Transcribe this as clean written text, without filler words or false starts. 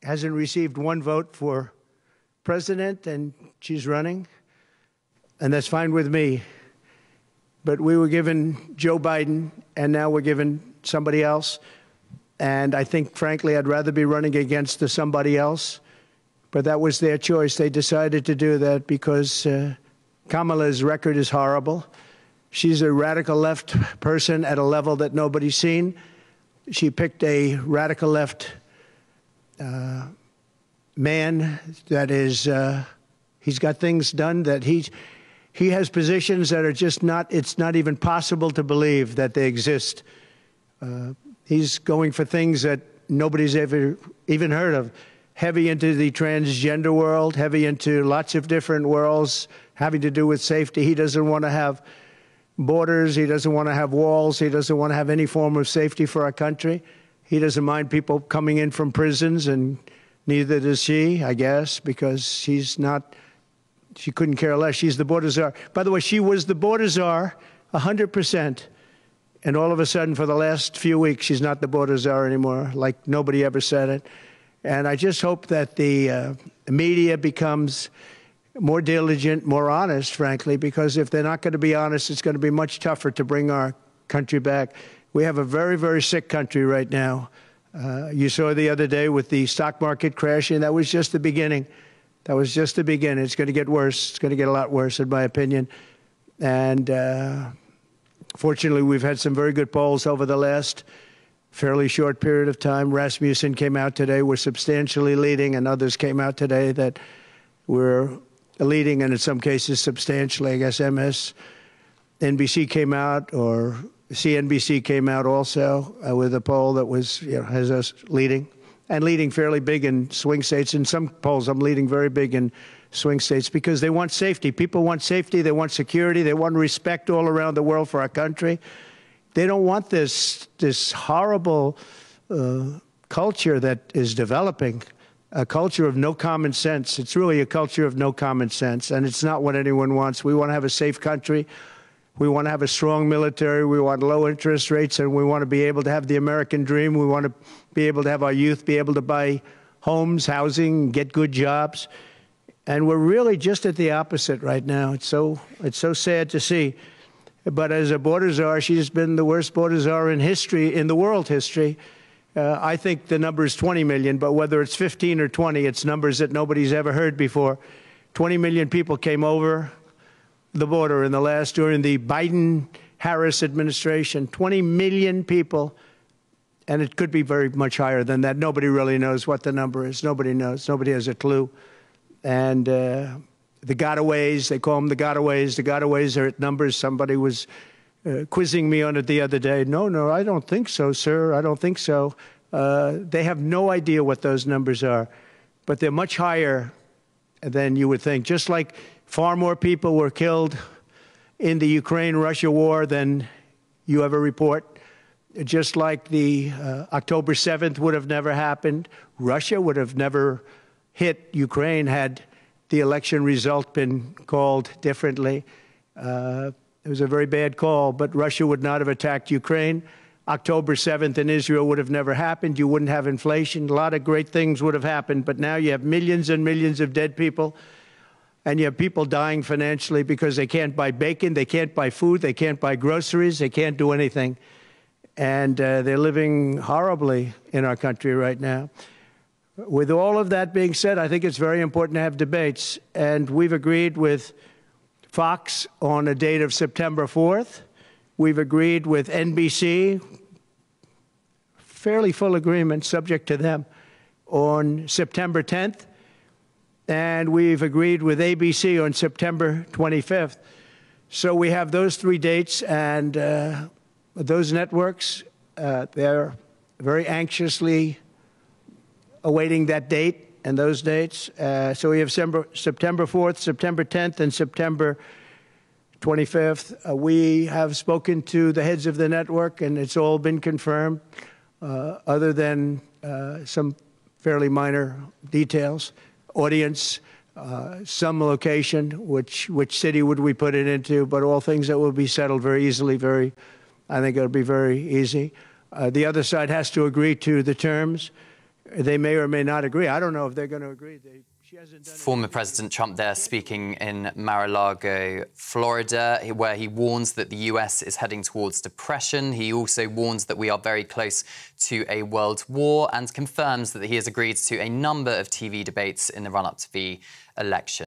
hasn't received one vote for president, and she's running, and that's fine with me. But we were given Joe Biden, and now we're given somebody else. And I think, frankly, I'd rather be running against the somebody else. But that was their choice. They decided to do that because Kamala's record is horrible. She's a radical left person at a level that nobody's seen. She picked a radical left man that is, he's got things done that he has positions that are just not, it's not even possible to believe that they exist. He's going for things that nobody's ever even heard of. Heavy into the transgender world, heavy into lots of different worlds having to do with safety. He doesn't want to have borders. He doesn't want to have walls. He doesn't want to have any form of safety for our country. He doesn't mind people coming in from prisons, and neither does she, I guess, because she's not, she couldn't care less. She's the border czar. By the way, she was the border czar 100%. And all of a sudden, for the last few weeks, she's not the border czar anymore, like nobody ever said it. And I just hope that the media becomes more diligent, more honest, frankly, because if they're not going to be honest, it's going to be much tougher to bring our country back. We have a very, very sick country right now. You saw the other day with the stock market crashing. That was just the beginning. That was just the beginning. It's going to get worse. It's going to get a lot worse, in my opinion. And fortunately, we've had some very good polls over the last fairly short period of time. Rasmussen came out today. We're substantially leading, and others came out today that we're leading, and in some cases substantially. I guess MSNBC came out, or CNBC came out also with a poll that was, has us leading, and leading fairly big in swing states. In some polls, I'm leading very big in swing states because they want safety. People want safety. They want security. They want respect all around the world for our country. They don't want this horrible culture that is developing, a culture of no common sense. It's really a culture of no common sense, and it's not what anyone wants. We want to have a safe country. We want to have a strong military. We want low interest rates, and we want to be able to have the American dream. We want to be able to have our youth be able to buy homes, housing, get good jobs. And we're really just at the opposite right now. It's so sad to see. But as a border czar, she's been the worst border czar in history, in the world history. I think the number is 20 million, but whether it's 15 or 20, it's numbers that nobody's ever heard before. 20 million people came over the border during the Biden-Harris administration. 20 million people, and it could be very much higher than that. Nobody really knows what the number is. Nobody knows. Nobody has a clue. And the gotaways, they call them the gotaways. The gotaways are at numbers. Somebody was quizzing me on it the other day. No, I don't think so, sir. I don't think so. They have no idea what those numbers are, but they're much higher than you would think. Just like far more people were killed in the Ukraine-Russia war than you ever report. Just like the October 7th would have never happened. Russia would have never hit Ukraine had the election result been called differently. It was a very bad call, but Russia would not have attacked Ukraine. October 7th in Israel would have never happened. You wouldn't have inflation. A lot of great things would have happened, but now you have millions and millions of dead people, and you have people dying financially because they can't buy bacon, they can't buy food, they can't buy groceries, they can't do anything. And they're living horribly in our country right now. With all of that being said, I think it's very important to have debates, and we've agreed with Fox on a date of September 4th. We've agreed with NBC, fairly full agreement, subject to them, on September 10th. And we've agreed with ABC on September 25th. So we have those three dates, and those networks, they're very anxiously awaiting that date and those dates. So we have September 4th, September 10th, and September 25th. We have spoken to the heads of the network, and it's all been confirmed, other than some fairly minor details. Audience, some location, which city would we put it into, but all things that will be settled very easily, I think it'll be very easy. The other side has to agree to the terms. they may or may not agree. I don't know if they're going to agree. She hasn't done Former President Trump there speaking in Mar-a-Lago, Florida, where he warns that the US is heading towards depression. He also warns that we are very close to a world war and confirms that he has agreed to a number of TV debates in the run-up to the election.